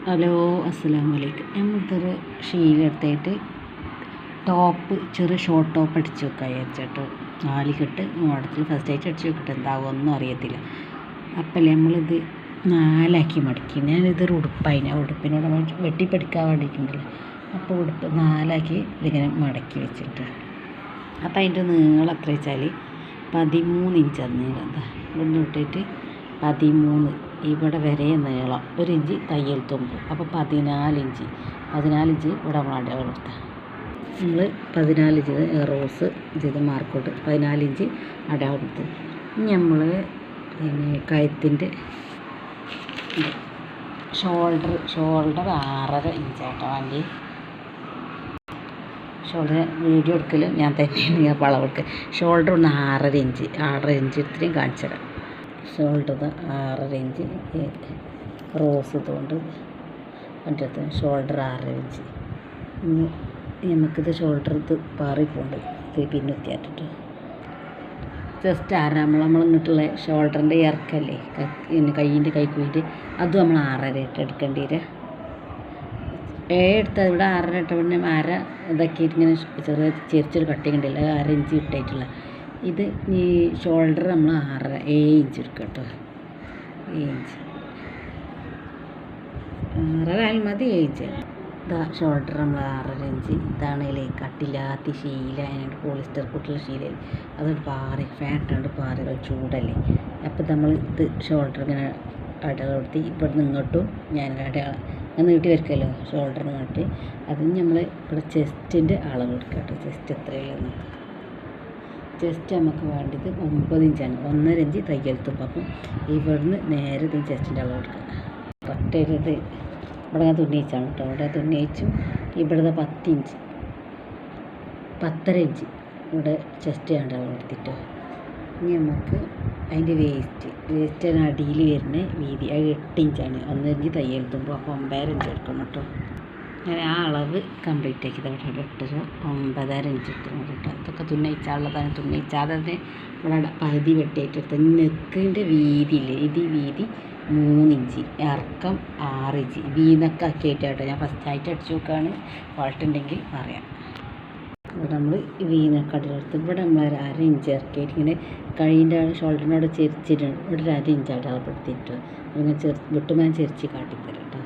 Hello, അസ്സലാമലൈക്കും. നമ്മൾക്കൊരു ഷീലെടുത്തിട്ട് top ചെറിയ ഷോർട്ട് ടോപ്പ് അടിച്ച് വെക്കാൻ വിചാരിച്ചിട്ട് 4 കെട്ട് മോഡത്തിൽ ഫസ്റ്റ് ആയിട്ട് അടിച്ച് വെക്കട്ടെ, എന്താവുമെന്നും അറിയത്തില്ല. അപ്പം നമ്മളിത് 4ആക്കി മടക്കി. ഞാനിതൊരു ഉടുപ്പായിന്, ഉടുപ്പിനോട് വെട്ടിപ്പടിക്കാൻ വേണ്ടിയിട്ടുണ്ടല്ലോ. അപ്പോൾ ഉടുപ്പ് 4ആക്കി ഇതിങ്ങനെ മടക്കി വെച്ചിട്ട്, അപ്പം അതിൻ്റെ നീളം എത്ര വെച്ചാൽ 13 ഇഞ്ചാണ് നീളം. എന്താ ഇവിടെ ഇട്ടിട്ട് 13 ഇവിടെ വരെ നീളം, 1 ഇഞ്ച് തയ്യൽ തുമ്പ്, അപ്പോൾ 14 ഇഞ്ച് ഇവിടെ നമ്മൾ അടയാളം കൊടുത്താൽ നമ്മൾ 14 ഇഞ്ച് റോസ് ചെയ്ത് മാർക്കോട്ട് 14 ഇഞ്ച് അടയാളം കൊടുത്ത്. ഇനി നമ്മൾ പിന്നെ കഴുത്തിൻ്റെ ഷോൾഡർ 6.5 ഇഞ്ചാട്ടോ വേണ്ടി. ഷോൾഡർ വീഡിയോ എടുക്കൽ ഞാൻ തന്നെയാണ്, ഞാൻ വളവ് എടുക്കുക. ഷോൾഡർ ഒന്ന് 6.5 ഇഞ്ച് ഇത്രയും കാണിച്ചു തരാം. ഷോൾഡർ 6.5 ഇഞ്ച് റോസ് ഇതുകൊണ്ട് പറ്റത്ത്. Shoulder 6 inch. ഇനി നമുക്കിത് ഷോൾഡർ ഇത് പാറിപ്പോണ്ട് ഇത് പിന്നെത്തിയാട്ടിട്ട് ജസ്റ്റ് നമ്മൾ ഇങ്ങോട്ടുള്ള ഷോൾഡറിൻ്റെ ഇറക്കല്ലേ, പിന്നെ കൈയിൻ്റെ കൈക്കുഴിൻ്റെ അതും നമ്മൾ 6.5 ഇട്ട് എടുക്കേണ്ടി വരിക. എടുത്താൽ ഇവിടെ 6.5 ഇട്ട പിന്നെ ഇതാക്കിയിട്ട് ഇങ്ങനെ ചെറിയ ചെറിയൊരു കട്ടിങ് ഉണ്ടല്ലോ, 6 ഇഞ്ച് ഇട്ടായിട്ടുള്ള ഇത്. ഈ ഷോൾഡർ നമ്മൾ 7 ഇഞ്ച് എടുക്കുക കേട്ടോ. 7 ഇഞ്ച് 6 മതി. 7 ഇഞ്ച് ഇതാ ഷോൾഡർ നമ്മൾ 6.5 ഇഞ്ച്. ഇതാണെങ്കിൽ കട്ടില്ലാത്ത ശീല, അതിനോട് പോളിസ്റ്റർ കൂട്ടുള്ള ശീല, അതൊരു പാറി ഫാറ്റാണ്ട് പാറി ചൂടല്ലേ. അപ്പോൾ നമ്മൾ ഇത് ഷോൾഡർ ഇങ്ങനെ അടയാളം കൊടുത്ത് ഇവിടുന്ന് ഇങ്ങോട്ടും ഞാൻ അടയാളം അങ്ങനെ നീട്ടി വരയ്ക്കുമല്ലോ ഷോൾഡറിന് ഇങ്ങോട്ട്. അതിന് നമ്മൾ ഇവിടെ ചെസ്റ്റിൻ്റെ അളവ് എടുക്കുക കേട്ടോ. ചെസ്റ്റ് എത്രയുള്ളതെന്ന്, ചെസ്റ്റ് നമുക്ക് വേണ്ടത് 9 ഇഞ്ചാണ്, 1.5 ഇഞ്ച് തയ്യൽ തുമ്പ്. അപ്പം ഇവിടുന്ന് നേരെ ഇത് ചെസ്റ്റിൻ്റെ അളവ് എടുക്കുക. കട്ടരുത് ഇവിടെ ഞാൻ തുന്നിയിച്ചാണ് കേട്ടോ. ഇവിടെ തുന്നിയിച്ചും ഇവിടുത്തെ 10 ഇഞ്ച് 10.5 ഇഞ്ച് ഇവിടെ ചെസ്റ്റ് ചെയ്യേണ്ട അളവ് എടുത്തിട്ടോ. ഇനി നമുക്ക് അതിൻ്റെ വേസ്റ്റ് അടിയിൽ വരുന്ന വീതി അത് 8 ഇഞ്ചാണ്, 1 ഇഞ്ച് തയ്യൽ തുമ്പ്. അപ്പോൾ 9.5 ഇഞ്ച് എടുക്കണം കേട്ടോ. ഞാൻ ആ അളവ് കംപ്ലീറ്റ് ആക്കിയത് ഇവിടെ ഇട്ടൊരു 9.5 ഇഞ്ച് ഇട്ടു കേട്ടോ. ഇതൊക്കെ തുന്നയിച്ചാളുള്ളതാണ്. തുന്നയിച്ചാതെ ഇവിടെ പകുതി വെട്ടിയിട്ടെടുത്ത്. നെക്കിൻ്റെ വീതിയില്ലേ, ഇത് വീതി 3 ഇഞ്ച്, ഇറക്കം 6 ഇഞ്ച് വീനക്കാക്കിയിട്ട് കേട്ടോ. ഞാൻ ഫസ്റ്റായിട്ട് അടിച്ചു നോക്കുകയാണ്, ഫാൾട്ടുണ്ടെങ്കിൽ പറയാം. ഇവിടെ നമ്മൾ വീനക്കടിയെടുത്ത് ഇവിടെ നമ്മൾ 1/2 ഇഞ്ച് ഇറക്കിയിട്ട് ഇങ്ങനെ കൈയിൻ്റെ ഷോൾഡറിനോട് ചെരിച്ചിട്ടുണ്ട്. ഇവിടെ 1/2 ഇഞ്ച് അടയാളപ്പെടുത്തിയിട്ട് ഇങ്ങനെ വിട്ടുമാൻ ചെരിച്ച് കാട്ടിത്തരാം കേട്ടോ.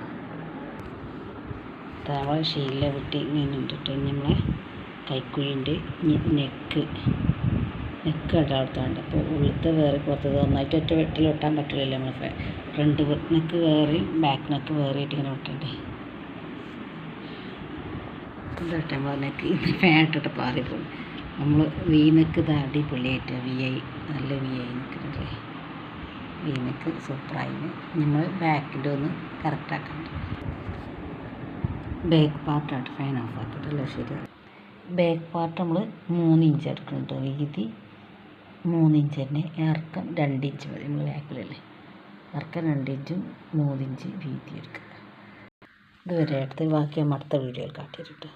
നമ്മൾ ഷീല വെട്ടി ഇങ്ങനെ ഇട്ടിട്ട് നമ്മളെ കൈക്കുഴിൻ്റെ നെക്ക് അടയാളത്താണ്ട്. അപ്പോൾ ഉള്ളത്തെ വേറെ പുറത്തത് ഒന്നായിട്ട് ഒറ്റ വെട്ടിൽ വെട്ടാൻ പറ്റില്ലല്ലോ. നമ്മൾ ഫ്രണ്ട് നെക്ക് വേറെയും ബാക്ക് നെക്ക് വേറെയായിട്ട് ഇങ്ങനെ വെട്ടണ്ടേ. ഇതട്ടെ നമ്മൾ നെക്ക് ഇത് ഫാറ്റിട്ട് പാറിപ്പോകും. നമ്മൾ വീനക്ക് ഇത് അടിപൊളിയായിട്ട് നല്ല വി ഐ നിൽക്കുന്നുണ്ടല്ലേ. വീനക്ക് സൂപ്പറായിന്. നമ്മൾ ബാക്കിൻ്റെ ഒന്ന് കറക്റ്റാക്കണ്ട. ബാക്ക് പാർട്ടായിട്ട് ഫാൻ ഓഫ് ആക്കിയിട്ടല്ലോ. ശരി, ബാക്ക് പാർട്ട് നമ്മൾ 3 ഇഞ്ച് എടുക്കണം കേട്ടോ. വീതി 3 ഇഞ്ച് തന്നെ, ഇറക്കം 2 ഇഞ്ച് മതി. നമ്മൾ ബാക്കിലല്ലേ, ഇറക്കം 2 ഇഞ്ചും 3 ഇഞ്ച് വീതി എടുക്കുക. ഇതുവരെ എടുത്ത് ബാക്കി നമ്മൾ അടുത്ത വീഡിയോയിൽ കാട്ടിയിട്ട്